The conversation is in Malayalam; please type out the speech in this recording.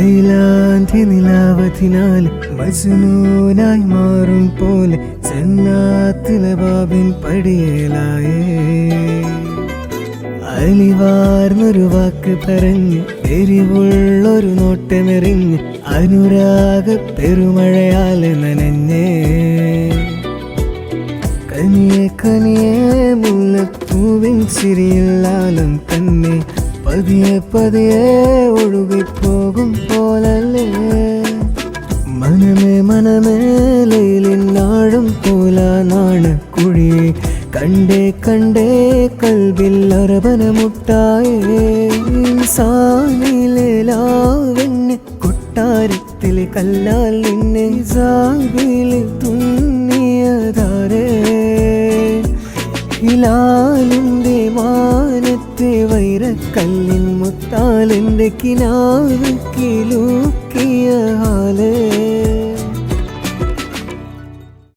ലൈലാന്റെ നിലാവതിനാൽ മജ്നൂനായി മാറും പോലെ ജന്നാത്തിലെ ബാബിൻ പടിയേലായേ. അലിവാർന്നൊരു വാക്ക് പറഞ്ഞ് എരിവുള്ളൊരു നോട്ടമെറിഞ്ഞ് അനുരാഗ പെരുമഴയാലെ നനഞ്ഞേ. കനിയെ കനിയെ മുല്ലപ്പൂവിൻ ചിരിയില്ലാലും തന്നെ പതിയെ പതിയെ ഒഴുകിപ്പോകും പോലല്ലേ. മനമേ മനമേ ലൈലിനാഴും പോലാനാണ് കുഴിയെ കണ്ടേ കണ്ടേ കൽബിൽ അറബന മുട്ടായേ. ഇൻസാനിലെ ലാവണ്യ കൊട്ടാരത്തിലെ കല്ലാൽ നിന്നെ സാബിലെ തുന്നിയതാരേ. ഹിലാലിൻ്റെ മാനത്തെ വൈരക്കല്ലിൻ മുത്താലിൻ്റെ കിനാവ് കിലൂക്കിയ ഹാലേ.